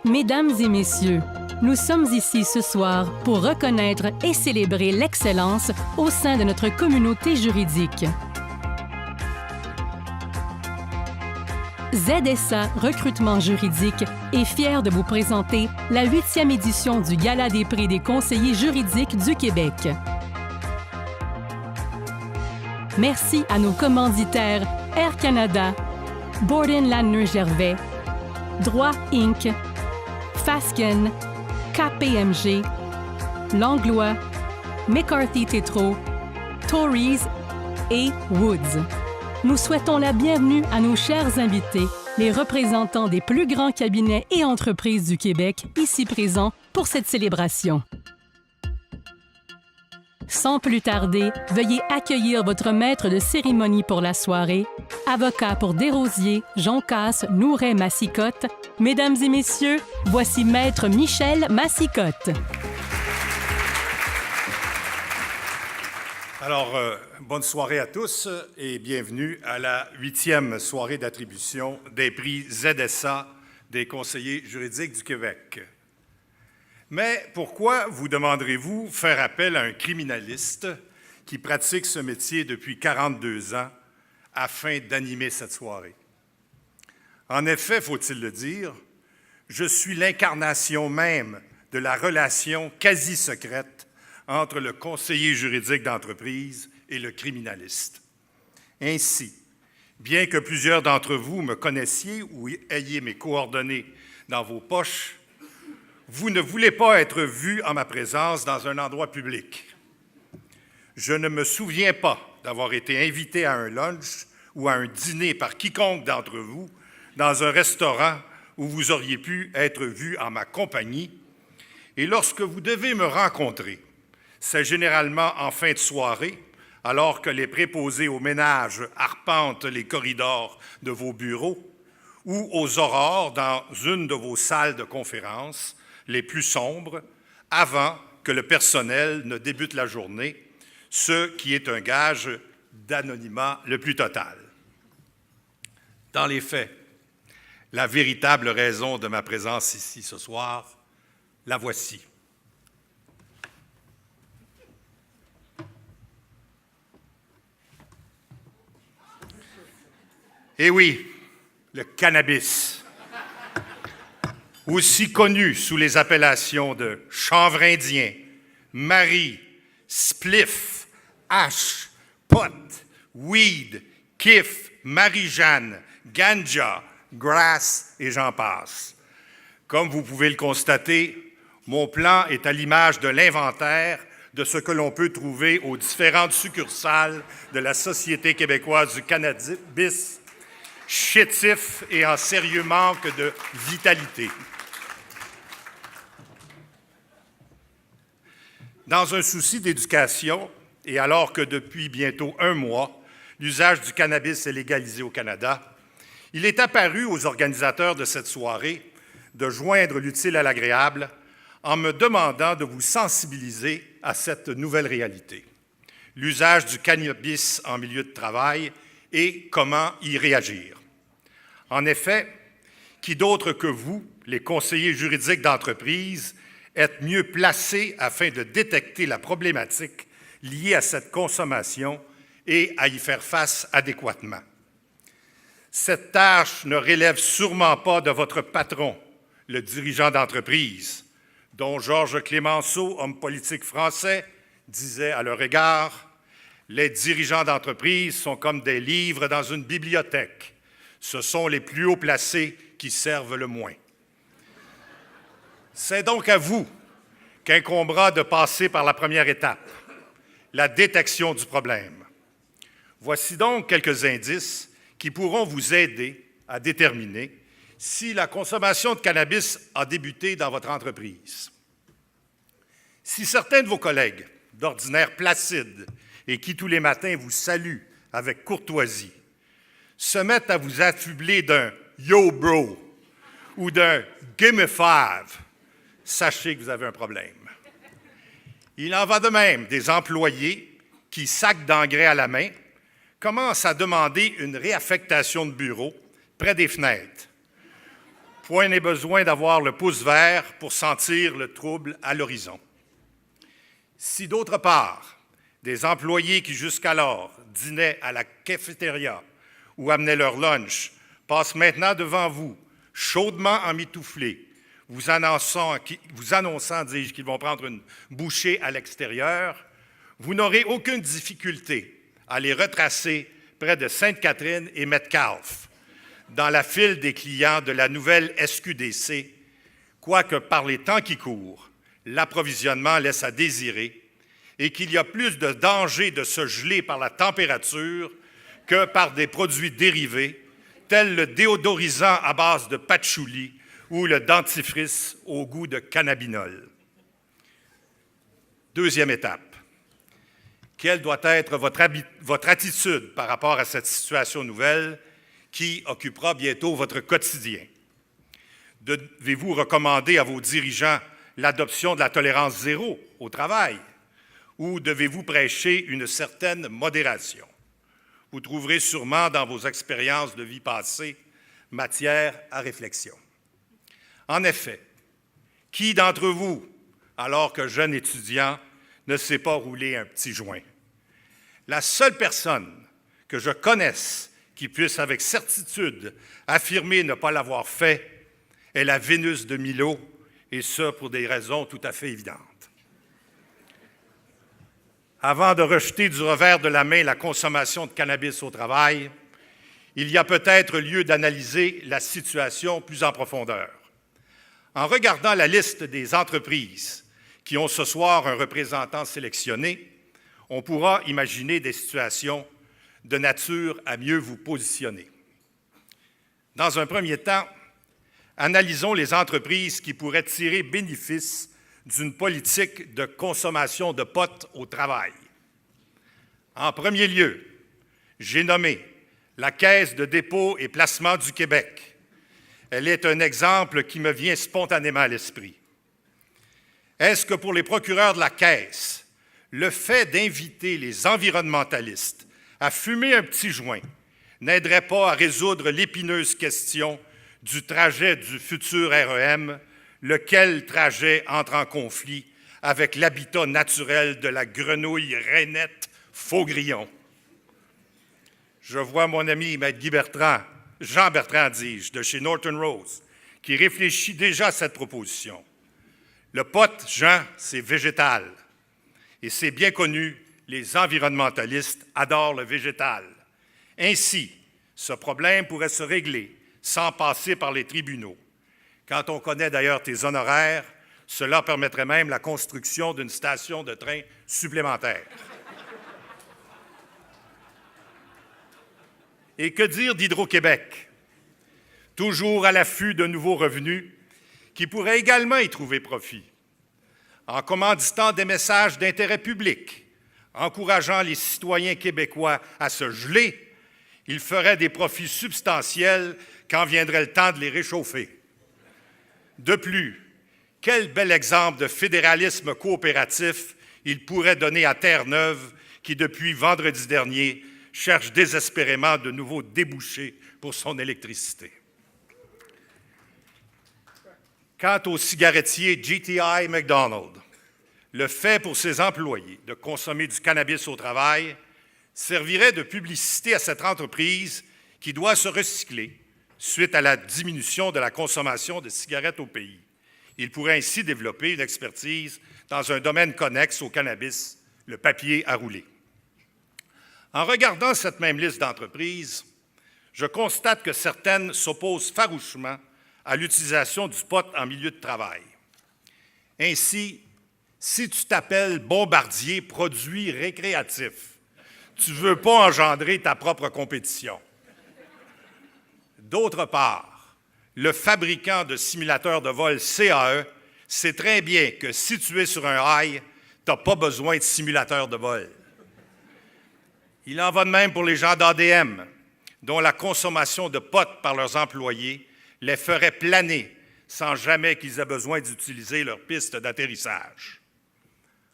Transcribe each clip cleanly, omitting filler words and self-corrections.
Mesdames et messieurs, nous sommes ici ce soir pour reconnaître et célébrer l'excellence au sein de notre communauté juridique. ZSA Recrutement juridique est fier de vous présenter la 8e édition du Gala des prix des conseillers juridiques du Québec. Merci à nos commanditaires Air Canada, Borden Ladner Gervais, Droit Inc., Fasken, KPMG, Langlois, McCarthy Tétrault, Tories et Woods. Nous souhaitons la bienvenue à nos chers invités, les représentants des plus grands cabinets et entreprises du Québec, ici présents pour cette célébration. Sans plus tarder, veuillez accueillir votre maître de cérémonie pour la soirée, avocat pour Desrosiers, Joncas, Nouret, Massicotte. Mesdames et messieurs, voici maître Michel Massicotte. Alors, bonne soirée à tous et bienvenue à la 8e soirée d'attribution des prix ZSA des conseillers juridiques du Québec. Mais pourquoi, vous demanderez-vous, faire appel à un criminaliste qui pratique ce métier depuis 42 ans afin d'animer cette soirée? En effet, faut-il le dire, je suis l'incarnation même de la relation quasi secrète entre le conseiller juridique d'entreprise et le criminaliste. Ainsi, bien que plusieurs d'entre vous me connaissiez ou ayez mes coordonnées dans vos poches, vous ne voulez pas être vu en ma présence dans un endroit public. Je ne me souviens pas d'avoir été invité à un lunch ou à un dîner par quiconque d'entre vous dans un restaurant où vous auriez pu être vu en ma compagnie. Et lorsque vous devez me rencontrer, c'est généralement en fin de soirée, alors que les préposés au ménage arpentent les corridors de vos bureaux, ou aux aurores dans une de vos salles de conférence les plus sombres, avant que le personnel ne débute la journée, ce qui est un gage d'anonymat le plus total. Dans les faits, la véritable raison de ma présence ici ce soir, la voici. Eh oui, le cannabis, aussi connu sous les appellations de chanvre indien, Marie, spliff, hache, pot, weed, kiff, Marie-Jeanne, ganja, grass et j'en passe. Comme vous pouvez le constater, mon plan est à l'image de l'inventaire de ce que l'on peut trouver aux différentes succursales de la Société québécoise du cannabis, chétif et en sérieux manque de vitalité. Dans un souci d'éducation, et alors que depuis bientôt un mois, l'usage du cannabis est légalisé au Canada, il est apparu aux organisateurs de cette soirée de joindre l'utile à l'agréable en me demandant de vous sensibiliser à cette nouvelle réalité, l'usage du cannabis en milieu de travail et comment y réagir. En effet, qui d'autre que vous, les conseillers juridiques d'entreprise, êtes mieux placés afin de détecter la problématique liée à cette consommation et à y faire face adéquatement. Cette tâche ne relève sûrement pas de votre patron, le dirigeant d'entreprise, dont Georges Clémenceau, homme politique français, disait à leur égard « Les dirigeants d'entreprise sont comme des livres dans une bibliothèque. Ce sont les plus haut placés qui servent le moins. » C'est donc à vous qu'incombera de passer par la première étape, la détection du problème. Voici donc quelques indices qui pourront vous aider à déterminer si la consommation de cannabis a débuté dans votre entreprise. Si certains de vos collègues, d'ordinaire placides et qui tous les matins vous saluent avec courtoisie, se mettent à vous affubler d'un « Yo, bro » ou d'un « Give me five », sachez que vous avez un problème. Il en va de même des employés qui, sacs d'engrais à la main, commencent à demander une réaffectation de bureau près des fenêtres. Point n'est besoin d'avoir le pouce vert pour sentir le trouble à l'horizon. Si d'autre part, des employés qui jusqu'alors dînaient à la cafétéria ou amenaient leur lunch passent maintenant devant vous, chaudement emmitouflés, vous annonçant, dis-je, qu'ils vont prendre une bouchée à l'extérieur, vous n'aurez aucune difficulté à les retracer près de Sainte-Catherine et Metcalfe, dans la file des clients de la nouvelle SQDC, quoique par les temps qui courent, l'approvisionnement laisse à désirer et qu'il y a plus de danger de se geler par la température que par des produits dérivés, tels le déodorisant à base de patchouli ou le dentifrice au goût de cannabinol. Deuxième étape. Quelle doit être votre attitude par rapport à cette situation nouvelle qui occupera bientôt votre quotidien? Devez-vous recommander à vos dirigeants l'adoption de la tolérance zéro au travail ou devez-vous prêcher une certaine modération? Vous trouverez sûrement dans vos expériences de vie passée matière à réflexion. En effet, qui d'entre vous, alors que jeune étudiant, ne sait pas rouler un petit joint? La seule personne que je connaisse qui puisse avec certitude affirmer ne pas l'avoir fait est la Vénus de Milo, et ce pour des raisons tout à fait évidentes. Avant de rejeter du revers de la main la consommation de cannabis au travail, il y a peut-être lieu d'analyser la situation plus en profondeur. En regardant la liste des entreprises qui ont ce soir un représentant sélectionné, on pourra imaginer des situations de nature à mieux vous positionner. Dans un premier temps, analysons les entreprises qui pourraient tirer bénéfice d'une politique de consommation de pot au travail. En premier lieu, j'ai nommé la Caisse de dépôt et placement du Québec. Elle est un exemple qui me vient spontanément à l'esprit. Est-ce que pour les procureurs de la Caisse, le fait d'inviter les environnementalistes à fumer un petit joint n'aiderait pas à résoudre l'épineuse question du trajet du futur REM, lequel trajet entre en conflit avec l'habitat naturel de la grenouille rainette Faugrillon? Je vois mon ami Maître Guy Bertrand, Jean Bertrand, dis-je, de chez Norton Rose, qui réfléchit déjà à cette proposition. Le pot, Jean, c'est végétal. Et c'est bien connu, les environnementalistes adorent le végétal. Ainsi, ce problème pourrait se régler sans passer par les tribunaux. Quand on connaît d'ailleurs tes honoraires, cela permettrait même la construction d'une station de train supplémentaire. Et que dire d'Hydro-Québec? Toujours à l'affût de nouveaux revenus, qui pourraient également y trouver profit, en commanditant des messages d'intérêt public, encourageant les citoyens québécois à se geler, ils feraient des profits substantiels quand viendrait le temps de les réchauffer. De plus, quel bel exemple de fédéralisme coopératif il pourrait donner à Terre-Neuve, qui depuis vendredi dernier cherche désespérément de nouveaux débouchés pour son électricité. Quant au cigarettier GTI McDonald, le fait pour ses employés de consommer du cannabis au travail servirait de publicité à cette entreprise qui doit se recycler suite à la diminution de la consommation de cigarettes au pays. Il pourrait ainsi développer une expertise dans un domaine connexe au cannabis, le papier à rouler. En regardant cette même liste d'entreprises, je constate que certaines s'opposent farouchement à l'utilisation du pot en milieu de travail. Ainsi, si tu t'appelles Bombardier Produits récréatifs, tu ne veux pas engendrer ta propre compétition. D'autre part, le fabricant de simulateurs de vol CAE sait très bien que si tu es sur un rail, tu n'as pas besoin de simulateur de vol. Il en va de même pour les gens d'ADM, dont la consommation de pot par leurs employés les ferait planer sans jamais qu'ils aient besoin d'utiliser leur piste d'atterrissage.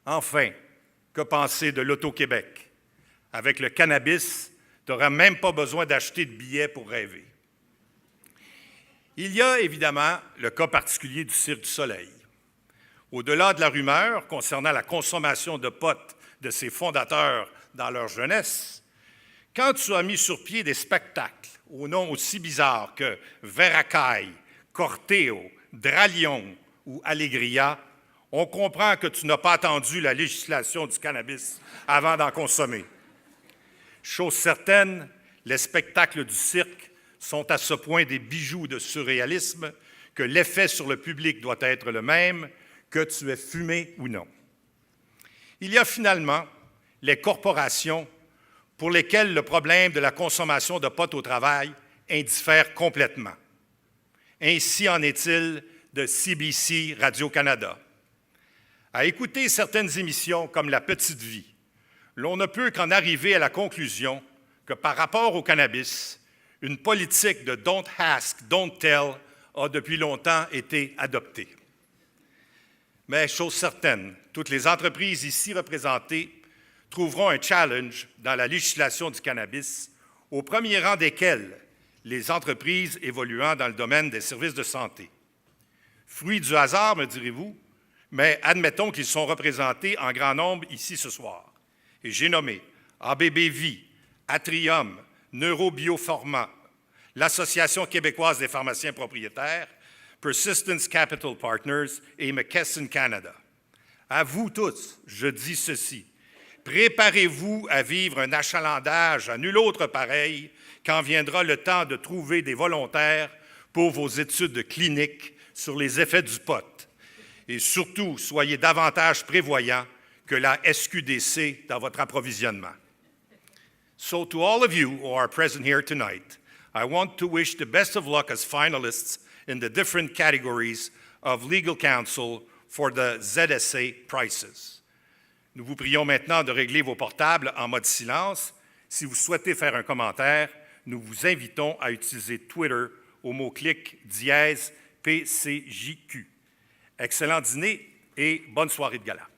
Enfin, que penser de l'Auto-Québec? Avec le cannabis, tu n'auras même pas besoin d'acheter de billets pour rêver. Il y a évidemment le cas particulier du Cirque du Soleil. Au-delà de la rumeur concernant la consommation de pot de ses fondateurs dans leur jeunesse, quand tu as mis sur pied des spectacles aux noms aussi bizarres que Veracay, Corteo, Dralion ou Allegria, on comprend que tu n'as pas attendu la législation du cannabis avant d'en consommer. Chose certaine, les spectacles du cirque sont à ce point des bijoux de surréalisme que l'effet sur le public doit être le même, que tu aies fumé ou non. Il y a finalement les corporations pour lesquelles le problème de la consommation de pot au travail indiffère complètement. Ainsi en est-il de CBC Radio-Canada. À écouter certaines émissions comme La Petite Vie, l'on ne peut qu'en arriver à la conclusion que par rapport au cannabis, une politique de « don't ask, don't tell » a depuis longtemps été adoptée. Mais chose certaine, toutes les entreprises ici représentées trouveront un challenge dans la législation du cannabis, au premier rang desquelles les entreprises évoluant dans le domaine des services de santé. Fruit du hasard, me direz-vous, mais admettons qu'ils sont représentés en grand nombre ici ce soir. Et j'ai nommé ABBV, Atrium, Neurobioforma, l'Association québécoise des pharmaciens propriétaires, Persistence Capital Partners et McKesson Canada. À vous tous, je dis ceci. Préparez-vous à vivre un achalandage à nul autre pareil quand viendra le temps de trouver des volontaires pour vos études cliniques sur les effets du pot. Et surtout, soyez davantage prévoyants que la SQDC dans votre approvisionnement. So to all of you who are present here tonight, I want to wish the best of luck as finalists in the different categories of legal counsel for the ZSA prizes. Nous vous prions maintenant de régler vos portables en mode silence. Si vous souhaitez faire un commentaire, nous vous invitons à utiliser Twitter au mot-clic /PCJQ. Excellent dîner et bonne soirée de gala.